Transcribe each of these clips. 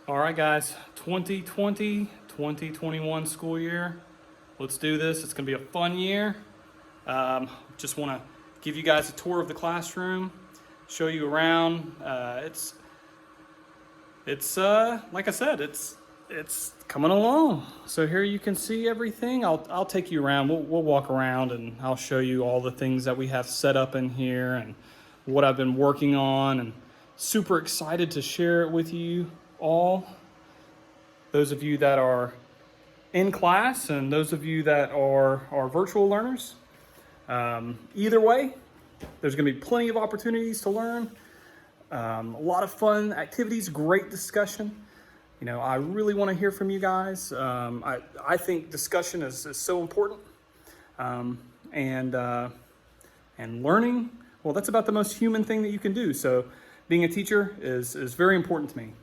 All right, guys, 2020-2021 school year. Let's do this. It's going to be a fun year. Just want to give you guys a tour of the classroom, show you around. It's like I said, it's coming along. So here you can see everything. I'll take you around. We'll walk around and I'll show you all the things that we have set up in here and what I've been working on, and super excited to share it with you all. Those of you that are in class and those of you that are virtual learners. Either way, there's going to be plenty of opportunities to learn. A lot of fun activities, great discussion. You know, I really want to hear from you guys. I think discussion is so important. And learning, well, that's about the most human thing that you can do. So being a teacher is very important to me.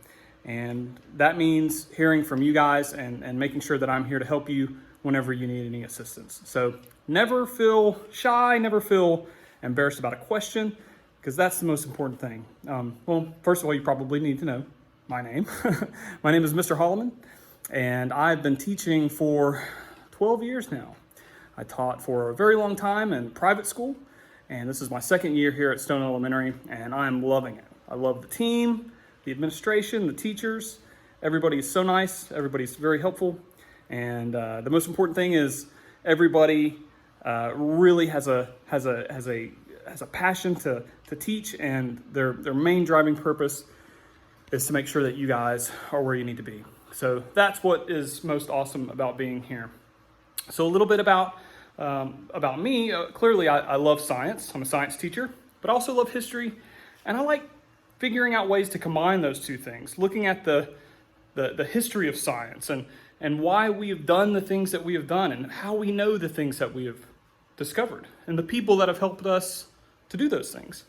And that means hearing from you guys and making sure that I'm here to help you whenever you need any assistance. So never feel shy, never feel embarrassed about a question, because that's the most important thing. Well, first of all, you probably need to know my name. My name is Mr. Holliman, and I've been teaching for 12 years now. I taught for a very long time in private school, and this is my second year here at Stone Elementary, and I'm loving it. I love the team, the administration, the teachers. Everybody is so nice. Everybody's very helpful. And the most important thing is everybody really has a passion to teach, and their main driving purpose is to make sure that you guys are where you need to be. So that's what is most awesome about being here. So a little bit about me. Clearly, I love science. I'm a science teacher, but I also love history, and I like figuring out ways to combine those two things, looking at the history of science and why we have done the things that we have done and how we know the things that we have discovered and the people that have helped us to do those things.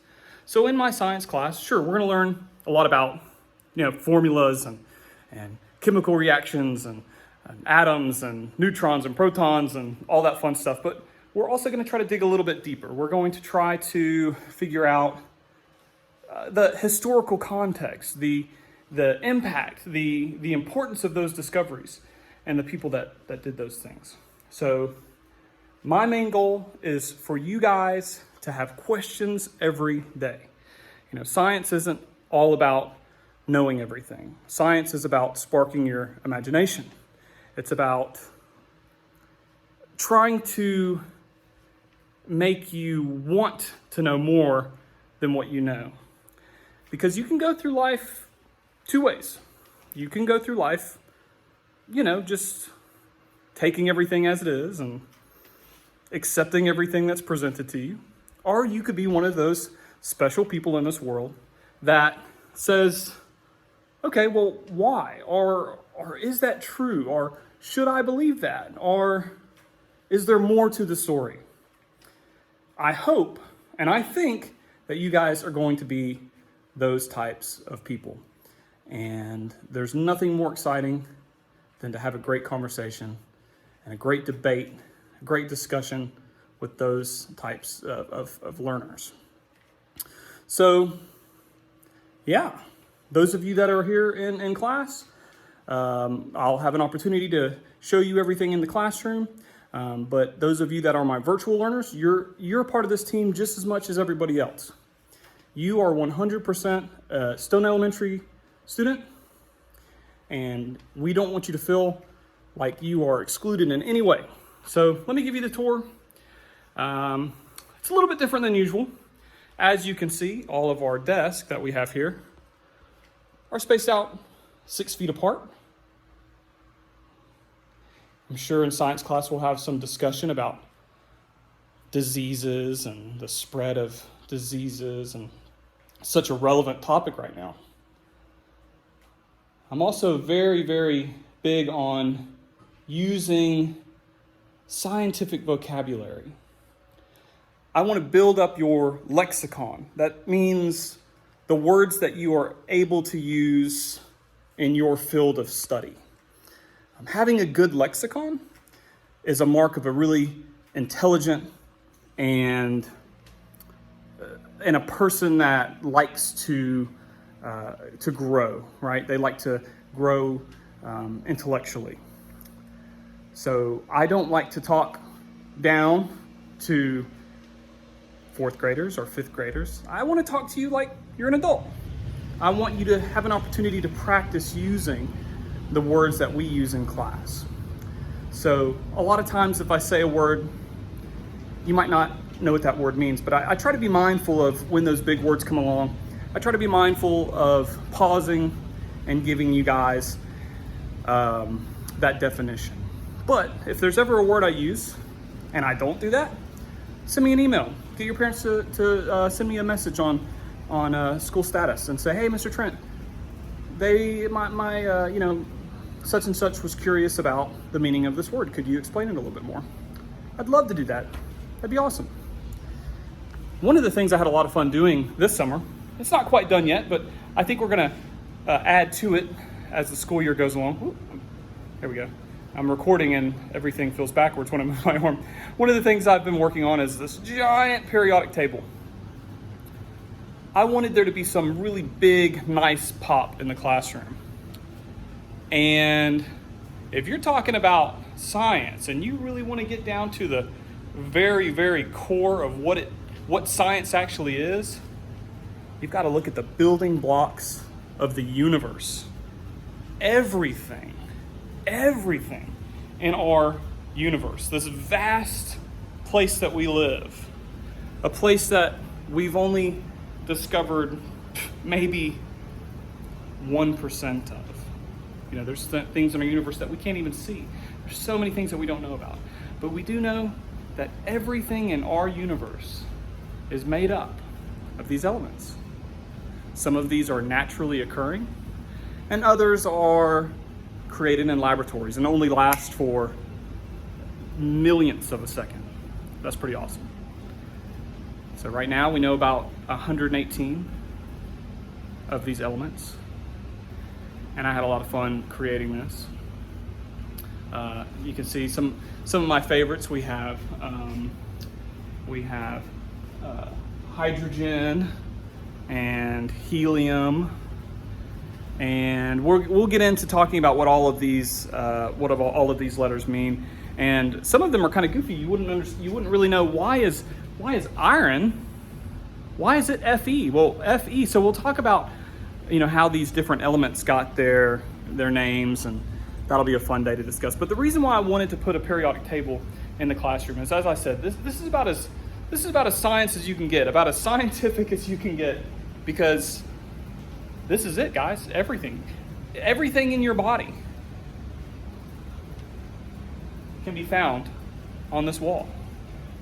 So in my science class, sure, we're going to learn a lot about, formulas and chemical reactions and atoms and neutrons and protons and all that fun stuff. But we're also going to try to dig a little bit deeper. We're going to try to figure out the historical context, the impact, the importance of those discoveries, and the people that did those things. So my main goal is for you guys to have questions every day. Science isn't all about knowing everything. Science is about sparking your imagination. It's about trying to make you want to know more than what you know. Because you can go through life two ways. You can go through life, just taking everything as it is and accepting everything that's presented to you. Or you could be one of those special people in this world that says, okay, well, why? Or is that true? Or should I believe that? Or is there more to the story? I hope and I think that you guys are going to be those types of people. And there's nothing more exciting than to have a great conversation and a great debate, a great discussion with those types of learners. So, yeah, those of you that are here in class, I'll have an opportunity to show you everything in the classroom. But those of you that are my virtual learners, you're a part of this team just as much as everybody else. You are 100% a Stone Elementary student, and we don't want you to feel like you are excluded in any way. So let me give you the tour. It's a little bit different than usual. As you can see, all of our desks that we have here are spaced out 6 feet apart. I'm sure in science class we'll have some discussion about diseases and the spread of diseases, and such a relevant topic right now. I'm also very, very big on using scientific vocabulary. I want to build up your lexicon. That means the words that you are able to use in your field of study. Having a good lexicon is a mark of a really intelligent and a person that likes to grow, right? They like to grow intellectually. So I don't like to talk down to fourth graders or fifth graders. I want to talk to you like you're an adult. I want you to have an opportunity to practice using the words that we use in class. So a lot of times if I say a word, you might not know what that word means, but I try to be mindful of when those big words come along. I try to be mindful of pausing and giving you guys that definition. But if there's ever a word I use and I don't do that, send me an email. Get your parents to send me a message on school status and say, hey, Mr. Trent, my such and such was curious about the meaning of this word. Could you explain it a little bit more? I'd love to do that. That'd be awesome. One of the things I had a lot of fun doing this summer, it's not quite done yet, but I think we're gonna add to it as the school year goes along. Ooh, here we go. I'm recording and everything feels backwards when I move my arm. One of the things I've been working on is this giant periodic table. I wanted there to be some really big, nice pop in the classroom. And if you're talking about science and you really want to get down to the very, very core of what science actually is, you've got to look at the building blocks of the universe. Everything in our universe, this vast place that we live, a place that we've only discovered maybe 1% of. There's things in our universe that we can't even see. There's so many things that we don't know about. But we do know that everything in our universe is made up of these elements. Some of these are naturally occurring, and others are created in laboratories and only last for millionths of a second. That's pretty awesome. So right now we know about 118 of these elements. And I had a lot of fun creating this. You can see some of my favorites. We have hydrogen and helium, and we'll get into talking about what all of these all of these letters mean. And some of them are kind of goofy. You wouldn't really know why is iron. Why is it Fe? Well, Fe. So we'll talk about how these different elements got their names, and that'll be a fun day to discuss. But the reason why I wanted to put a periodic table in the classroom is, as I said, this is about as science as you can get, about as scientific as you can get, because this is it, guys. Everything in your body can be found on this wall.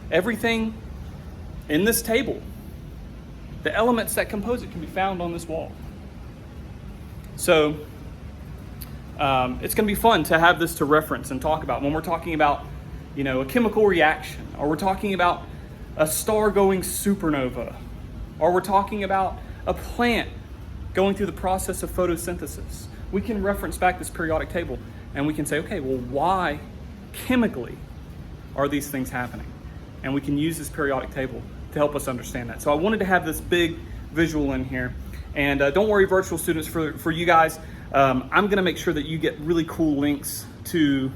Everything in this table, the elements that compose it, can be found on this wall. So it's going to be fun to have this to reference and talk about when we're talking about, a chemical reaction, or we're talking about a star going supernova, or we're talking about a plant going through the process of photosynthesis. We can reference back this periodic table and we can say, okay, well, why chemically are these things happening? And we can use this periodic table to help us understand that. So I wanted to have this big visual in here. And don't worry, virtual students, for you guys, I'm going to make sure that you get really cool links to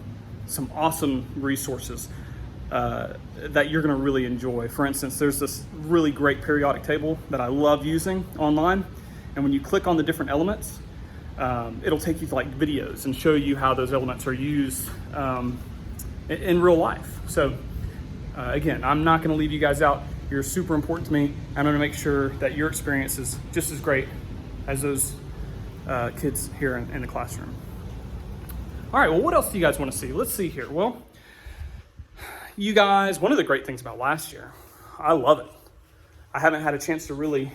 some awesome resources that you're going to really enjoy. For instance, there's this really great periodic table that I love using online. And when you click on the different elements, it'll take you to like videos and show you how those elements are used in real life. So again, I'm not going to leave you guys out. You're super important to me. I'm going to make sure that your experience is just as great as those kids here in the classroom. All right, well, what else do you guys want to see? Let's see here. Well, you guys, one of the great things about last year, I love it. I haven't had a chance to really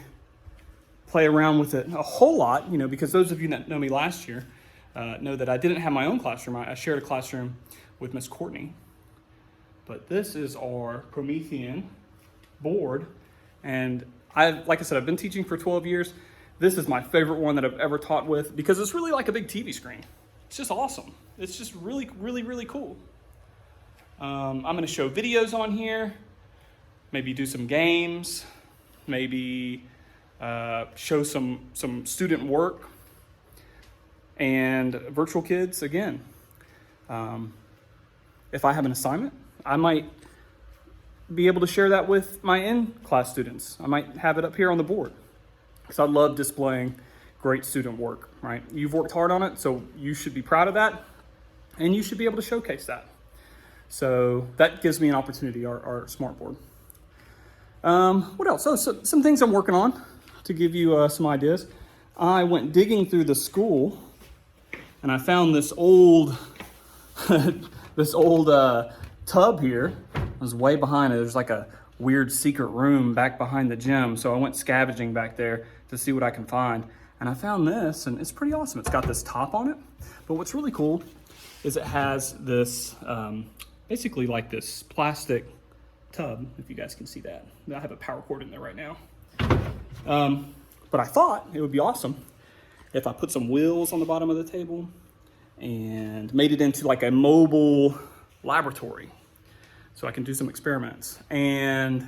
play around with it a whole lot, because those of you that know me last year know that I didn't have my own classroom. I shared a classroom with Miss Courtney. But this is our Promethean board, and like I said, I've been teaching for 12 years. This is my favorite one that I've ever taught with, because it's really like a big TV screen. It's just awesome. It's just really, really, really cool. I'm going to show videos on here, maybe do some games, maybe show some student work. And virtual kids, again, if I have an assignment, I might be able to share that with my in-class students. I might have it up here on the board because I love displaying great student work, right? You've worked hard on it, so you should be proud of that, and you should be able to showcase that. So that gives me an opportunity, our smart board. What else? So some things I'm working on to give you some ideas. I went digging through the school, and I found this old tub here. It was way behind it. There's like a weird secret room back behind the gym. So I went scavenging back there to see what I can find. And I found this, and it's pretty awesome. It's got this top on it. But what's really cool is it has this, basically like this plastic tub, if you guys can see that. I have a power cord in there right now. But I thought it would be awesome if I put some wheels on the bottom of the table and made it into like a mobile laboratory so I can do some experiments. And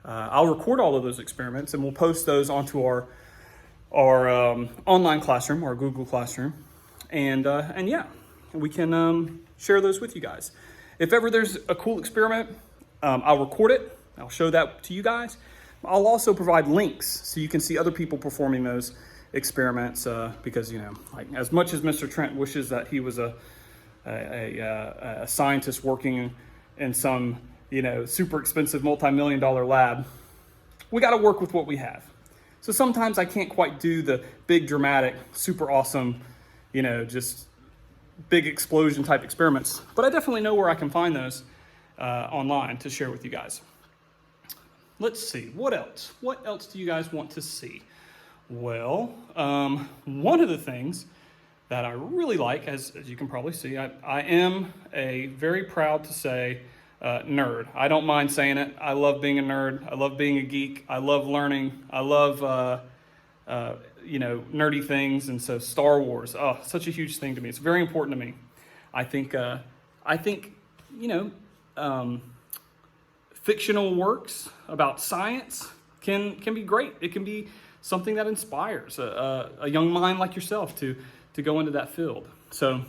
I'll record all of those experiments and we'll post those onto our online classroom, our Google Classroom. And yeah, we can share those with you guys. If ever there's a cool experiment, I'll record it. I'll show that to you guys. I'll also provide links so you can see other people performing those experiments because, you know, like as much as Mr. Trent wishes that he was a scientist working in some, you know, super expensive multi-million-dollar lab, we got to work with what we have. So sometimes I can't quite do the big dramatic, super awesome, you know, just big explosion type experiments, but I definitely know where I can find those online to share with you guys. Let's see, what else? What else do you guys want to see? Well, one of the things that I really like, as you can probably see, I am a very proud to say nerd. I don't mind saying it. I love being a nerd. I love being a geek. I love learning. I love, you know, nerdy things. And so Star Wars, oh, such a huge thing to me. It's very important to me. I think, you know, fictional works about science can be great. It can be something that inspires a young mind like yourself to go into that field. So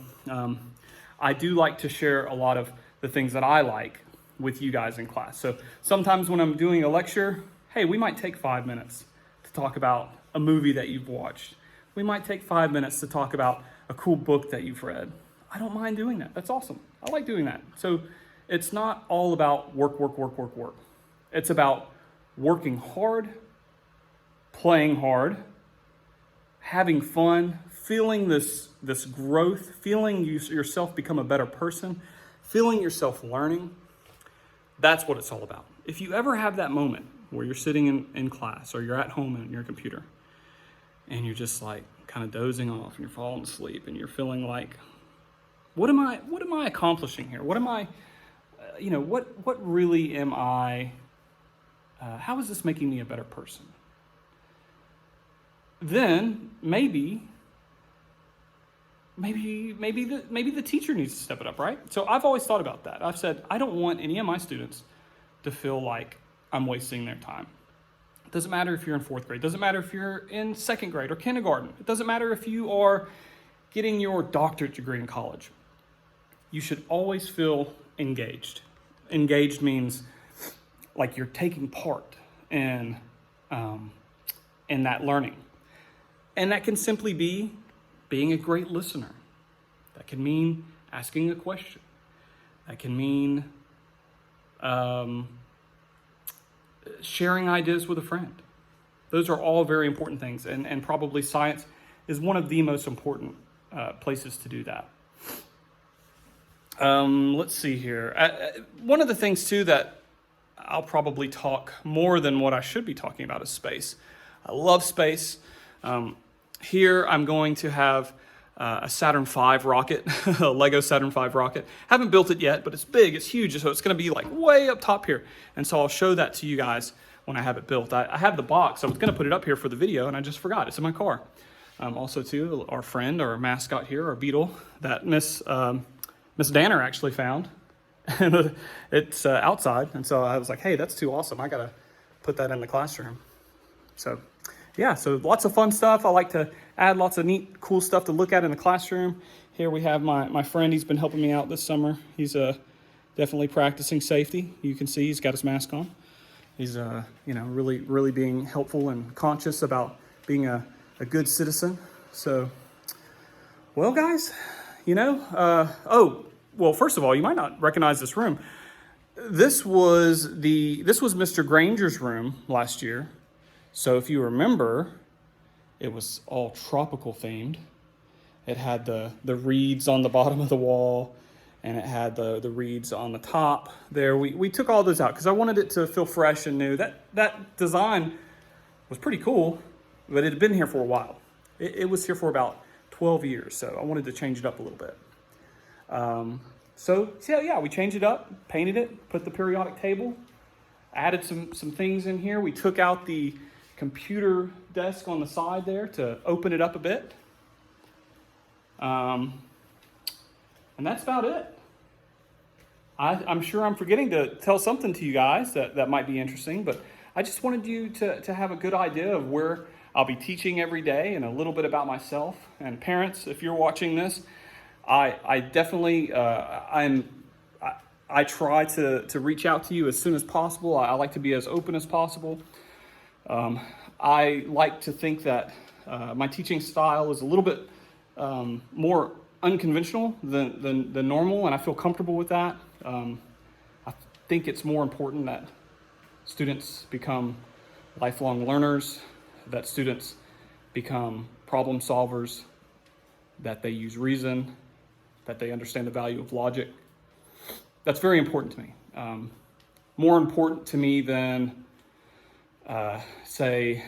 I do like to share a lot of the things that I like with you guys in class. So sometimes when I'm doing a lecture, hey, we might take 5 minutes to talk about a movie that you've watched. We might take 5 minutes to talk about a cool book that you've read. I don't mind doing that. That's awesome. I like doing that. So it's not all about work. It's about working hard, playing hard, having fun, feeling this growth, feeling yourself become a better person, feeling yourself learning. That's what it's all about. If you ever have that moment where you're sitting in class or you're at home on your computer and you're just like kind of dozing off and you're falling asleep and you're feeling like, what am I accomplishing here? What am I, you know, what really am I, how is this making me a better person? Then maybe the teacher needs to step it up, right? So I've always thought about that. I've said, I don't want any of my students to feel like I'm wasting their time. It doesn't matter if you're in 4th grade. It doesn't matter if you're in 2nd grade or kindergarten. It doesn't matter if you are getting your doctorate degree in college. You should always feel engaged. Engaged means like you're taking part in that learning. And that can simply be being a great listener. That can mean asking a question. That can mean sharing ideas with a friend. Those are all very important things, and probably science is one of the most important places to do that. Let's see here. One of the things, too, that I'll probably talk more than what I should be talking about is space. I love space. Here I'm going to have a Saturn V rocket, a Lego Saturn V rocket. Haven't built it yet, but it's big, it's huge, so it's going to be like way up top here. And so I'll show that to you guys when I have it built. I have the box. I was going to put it up here for the video, and I just forgot. It's in my car. Also, too, our friend, our mascot here, our beetle, that Miss Danner actually found. It's outside, and so I was like, hey, that's too awesome. I got to put that in the classroom. So, yeah, so lots of fun stuff. I like to add lots of neat, cool stuff to look at in the classroom. Here we have my friend. He's been helping me out this summer. He's definitely practicing safety. You can see he's got his mask on. He's really being helpful and conscious about being a good citizen. So, well, guys, first of all, you might not recognize this room. This was Mr. Granger's room last year. So if you remember, it was all tropical themed. It had the reeds on the bottom of the wall, and it had the reeds on the top there. We took all those out because I wanted it to feel fresh and new. That design was pretty cool, but it had been here for a while. It was here for about 12 years, so I wanted to change it up a little bit. We changed it up, painted it, put the periodic table, added some things in here. We took out the computer desk on the side there to open it up a bit. And that's about it. I'm sure I'm forgetting to tell something to you guys that might be interesting, but I just wanted you to have a good idea of where I'll be teaching every day and a little bit about myself. And parents, if you're watching this, I definitely, I try to reach out to you as soon as possible. I like to be as open as possible. I like to think that my teaching style is a little bit more unconventional than normal, and I feel comfortable with that. I think it's more important that students become lifelong learners, that students become problem solvers, that they use reason, that they understand the value of logic. That's very important to me. More important to me than, say,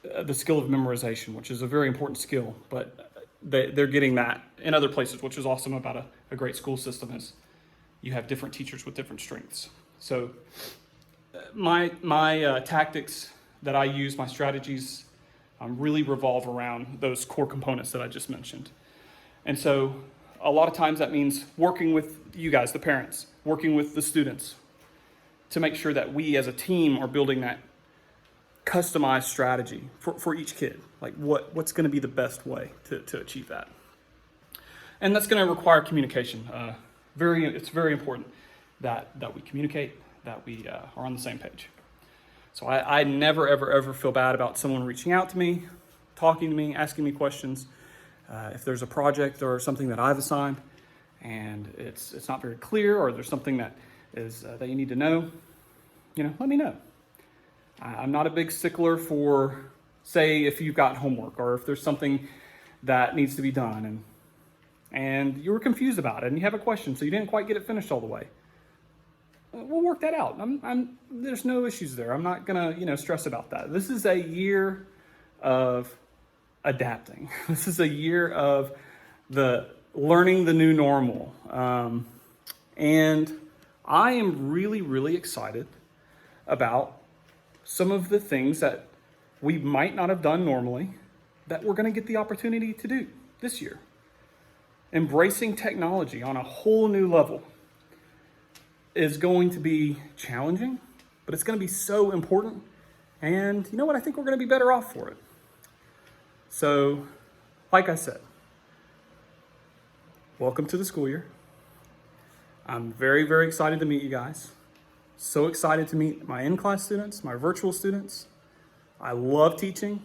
the skill of memorization, which is a very important skill, but they're getting that in other places, which is awesome about a great school system is you have different teachers with different strengths. So my tactics that I use, my strategies, really revolve around those core components that I just mentioned. And so a lot of times that means working with you guys, the parents, working with the students to make sure that we as a team are building that customized strategy for each kid. Like what's going to be the best way to achieve that. And that's going to require communication. It's very important that we communicate, that we are on the same page. So I never, ever feel bad about someone reaching out to me, talking to me, asking me questions. If there's a project or something that I've assigned and it's not very clear, or there's something that is that you need to know, let me know. I'm not a big stickler for, say, if you've got homework or if there's something that needs to be done and you were confused about it and you have a question, so you didn't quite get it finished all the way. We'll work that out. There's no issues there. I'm not gonna, stress about that. This is a year of adapting. This is a year of learning the new normal. And I am really, really excited about some of the things that we might not have done normally that we're going to get the opportunity to do this year. Embracing technology on a whole new level is going to be challenging, but it's going to be so important. And you know what? I think we're going to be better off for it. So, like I said, welcome to the school year. I'm very, very excited to meet you guys. So excited to meet my in-class students, my virtual students. I love teaching.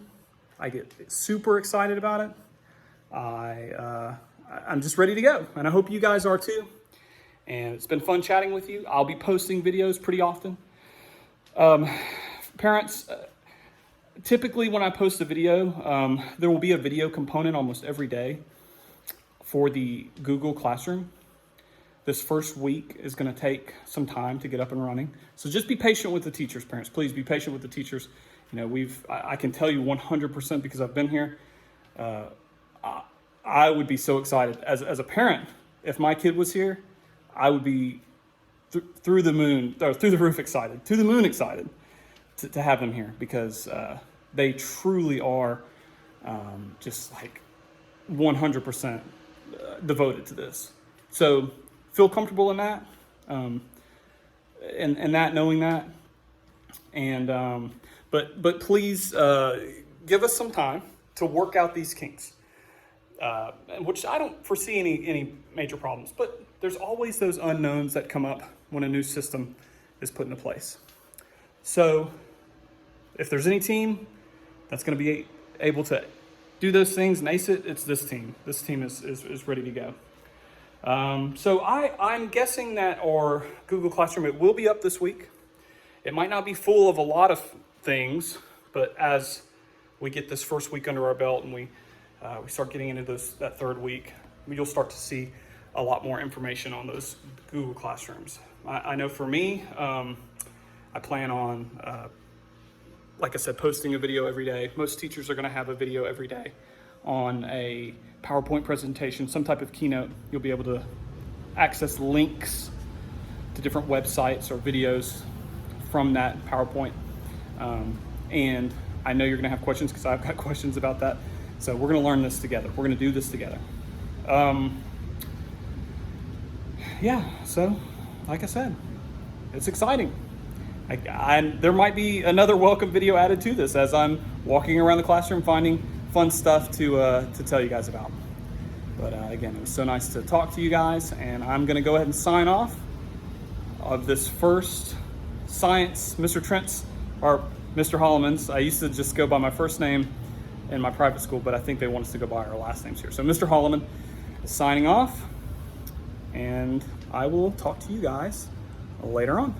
I get super excited about it. I'm just ready to go, and I hope you guys are too. And it's been fun chatting with you. I'll be posting videos pretty often. Parents, typically when I post a video, there will be a video component almost every day for the Google Classroom. This first week is going to take some time to get up and running. So just be patient with the teachers, parents. Please be patient with the teachers. I can tell you 100% because I've been here. I would be so excited as a parent. If my kid was here, I would be through the roof excited, to the moon excited to have them here, because they truly are just like 100% devoted to this. So feel comfortable in that, and that, knowing that, and but please give us some time to work out these kinks, which I don't foresee any major problems, but there's always those unknowns that come up when a new system is put into place. So if there's any team that's going to be able to do those things and ace it, it's this team. This team is ready to go. So I'm guessing that our Google Classroom, it will be up this week. It might not be full of a lot of things, but as we get this first week under our belt and we start getting into that third week, you'll start to see a lot more information on those Google Classrooms. I know for me, I plan on, like I said, posting a video every day. Most teachers are going to have a video every day on a PowerPoint presentation, some type of keynote. You'll be able to access links to different websites or videos from that PowerPoint. And I know you're going to have questions because I've got questions about that. So we're going to learn this together. We're going to do this together. Yeah, so like I said, it's exciting. There might be another welcome video added to this as I'm walking around the classroom finding fun stuff to tell you guys about. But again, it was so nice to talk to you guys, and I'm going to go ahead and sign off of this first Science Mr. Trent's, or Mr. Holliman's. I used to just go by my first name in my private school, but I think they want us to go by our last names here. So Mr. Holliman is signing off, and I will talk to you guys later on.